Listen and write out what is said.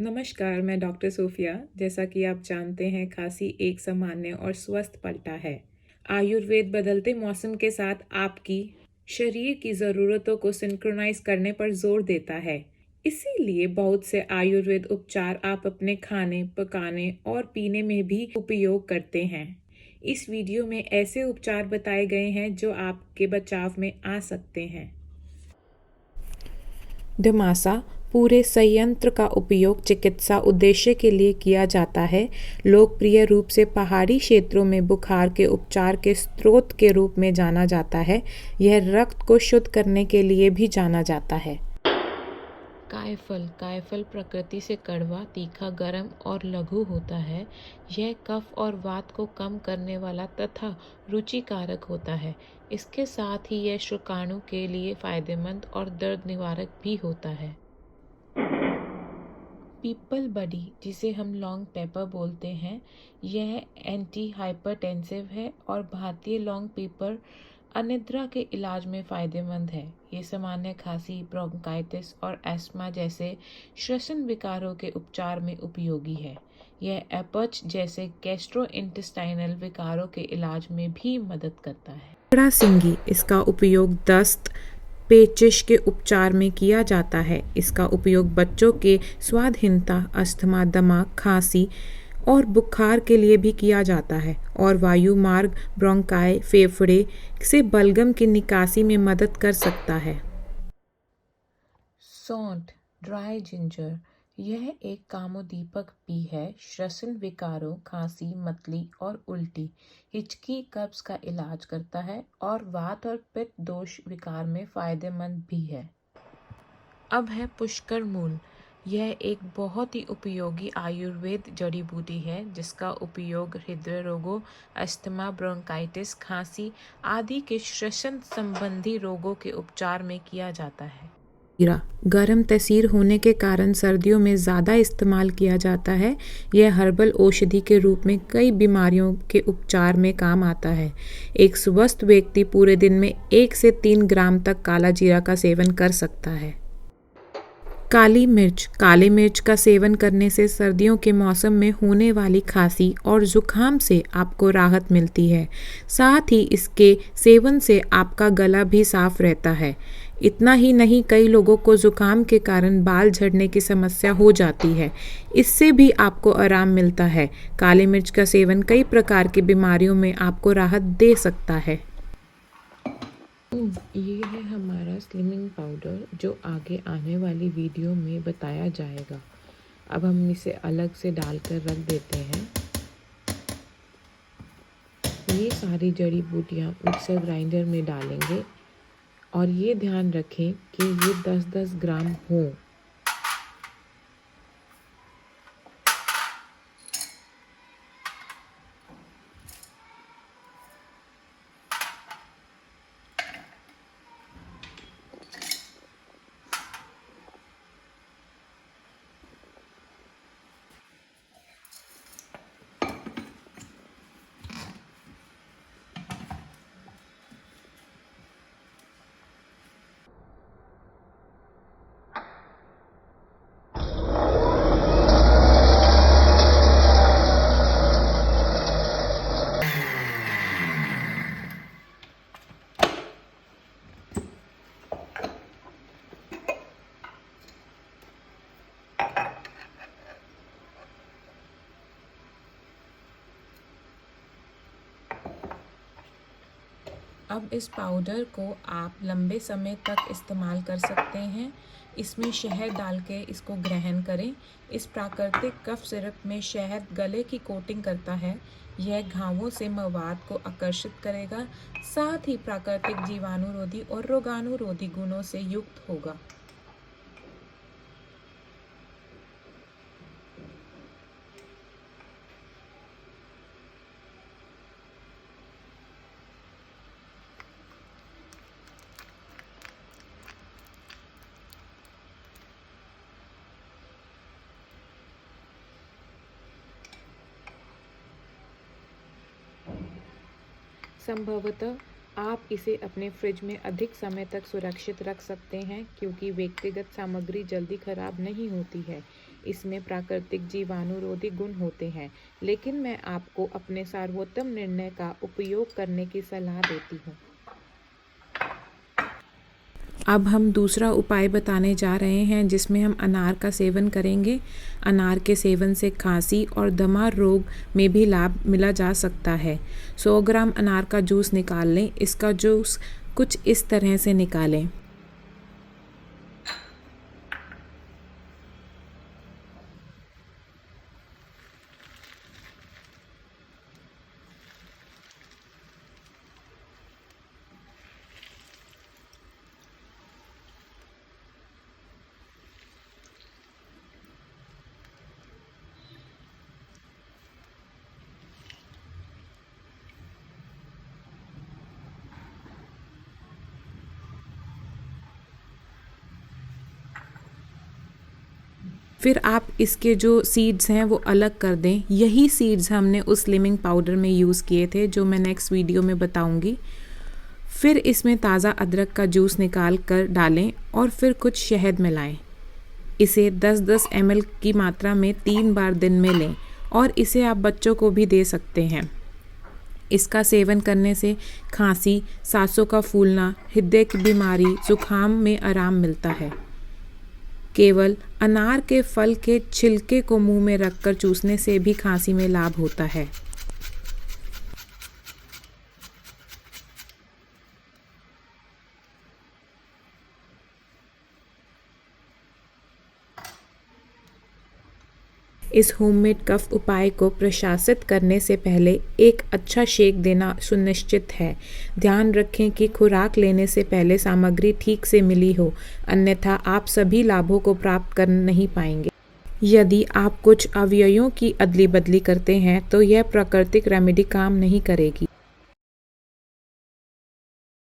नमस्कार, मैं doctor Sophia. जैसा कि आप जानते हैं, खांसी एक सामान्य और स्वस्थ पलटा है। आयुर्वेद बदलते मौसम के साथ आपकी शरीर की ज़रूरतों को सिंक्रोनाइज करने पर जोर देता है। इसीलिए बहुत से आयुर्वेद उपचार आप अपने खाने, पकाने और पीने में भी उपयोग करते हैं। इस वीडियो में ऐसे उपचार बताए गए हैं जो आपके बचाव में आ सकते हैं। धमासा पूरे संयंत्र का उपयोग चिकित्सा उद्देश्य के लिए किया जाता है। लोकप्रिय रूप से पहाड़ी क्षेत्रों में बुखार के उपचार के स्रोत के रूप में जाना जाता है। यह रक्त को शुद्ध करने के लिए भी जाना जाता है। कायफल कायफल प्रकृति से कड़वा, तीखा, गर्म और लघु होता है। यह कफ और वात को कम करने वाला तथा रुचिकारक होता है। इसके साथ ही यह शुक्राणु के लिए फायदेमंद और दर्द निवारक भी होता है। पीपल बडी, जिसे हम लॉन्ग पेपर बोलते हैं, यह एंटी हाइपरटेंसिव है और भारतीय लॉन्ग पेपर अनिद्रा के इलाज में फ़ायदेमंद है। ये सामान्य खांसी, ब्रोंकाइटिस और एस्मा जैसे श्वसन विकारों के उपचार में उपयोगी है। यह अपच जैसे गैस्ट्रोइंटेस्टाइनल विकारों के इलाज में भी मदद करता है। बड़ा सिंगी, इसका उपयोग दस्त, पेचिश के उपचार में किया जाता है। इसका उपयोग बच्चों के स्वादहीनता, अस्थमा, दमा, खांसी और बुखार के लिए भी किया जाता है और वायु मार्ग, ब्रोंकाई, फेफड़े से बलगम की निकासी में मदद कर सकता है। सौंठ, ड्राई जिंजर, यह एक कामोद्दीपक भी है। श्वसन विकारों, खांसी, मतली और उल्टी, हिचकी, कब्ज का इलाज करता है और वात और पित्त दोष विकार में फायदेमंद भी है। अब है पुष्कर मूल। यह एक बहुत ही उपयोगी आयुर्वेद जड़ी बूटी है जिसका उपयोग हृदय रोगों, अस्थमा, ब्रोंकाइटिस, खांसी आदि के श्वसन संबंधी रोगों के उपचार में किया जाता है। जीरा गर्म तसीर होने के कारण सर्दियों में ज़्यादा इस्तेमाल किया जाता है। यह हर्बल औषधि के रूप में कई बीमारियों के उपचार में काम आता है। एक स्वस्थ व्यक्ति पूरे दिन में 1 से 3 ग्राम तक काला जीरा का सेवन कर सकता है। काली मिर्च, काली मिर्च का सेवन करने से सर्दियों के मौसम में होने वाली खांसी और जुकाम से आपको राहत मिलती है। साथ ही इसके सेवन से आपका गला भी साफ रहता है। इतना ही नहीं, कई लोगों को जुकाम के कारण बाल झड़ने की समस्या हो जाती है। इससे भी आपको आराम मिलता है। काली मिर्च का सेवन कई प्रकार की बीमारियों में आपको राहत दे सकता है। ये है हमारा स्लिमिंग पाउडर जो आगे आने वाली वीडियो में बताया जाएगा। अब हम इसे अलग से डालकर रख देते हैं। ये सारी जड़ी बूटियाँ मिक्सर ग्राइंडर में डालेंगे और ये ध्यान रखें कि ये 10-10 ग्राम हों। अब इस पाउडर को आप लंबे समय तक इस्तेमाल कर सकते हैं। इसमें शहद डाल के इसको ग्रहण करें। इस प्राकृतिक कफ सिरप में शहद गले की कोटिंग करता है। यह घावों से मवाद को आकर्षित करेगा, साथ ही प्राकृतिक जीवाणुरोधी और रोगाणुरोधी गुणों से युक्त होगा। संभवतः आप इसे अपने फ्रिज में अधिक समय तक सुरक्षित रख सकते हैं क्योंकि व्यक्तिगत सामग्री जल्दी खराब नहीं होती है। इसमें प्राकृतिक जीवाणुरोधी गुण होते हैं, लेकिन मैं आपको अपने सर्वोत्तम निर्णय का उपयोग करने की सलाह देती हूँ। अब हम दूसरा उपाय बताने जा रहे हैं जिसमें हम अनार का सेवन करेंगे। अनार के सेवन से खांसी और दमा रोग में भी लाभ मिला जा सकता है। 100 ग्राम अनार का जूस निकाल लें। इसका जूस कुछ इस तरह से निकालें। फिर आप इसके जो सीड्स हैं वो अलग कर दें। यही सीड्स हमने उस स्लिमिंग पाउडर में यूज़ किए थे जो मैं नेक्स्ट वीडियो में बताऊंगी। फिर इसमें ताज़ा अदरक का जूस निकाल कर डालें और फिर कुछ शहद मिलाएं। इसे 10-10 ml की मात्रा में 3 बार दिन में लें और इसे आप बच्चों को भी दे सकते हैं। इसका सेवन करने से खांसी, सांसों का फूलना, हृदय की बीमारी, जुकाम में आराम मिलता है। केवल अनार के फल के छिलके को मुंह में रखकर चूसने से भी खांसी में लाभ होता है। इस होममेड कफ उपाय को प्रशासित करने से पहले एक अच्छा शेक देना सुनिश्चित है। ध्यान रखें कि खुराक लेने से पहले सामग्री ठीक से मिली हो, अन्यथा आप सभी लाभों को प्राप्त कर नहीं पाएंगे। यदि आप कुछ अवयवों की अदली बदली करते हैं तो यह प्राकृतिक रेमेडी काम नहीं करेगी।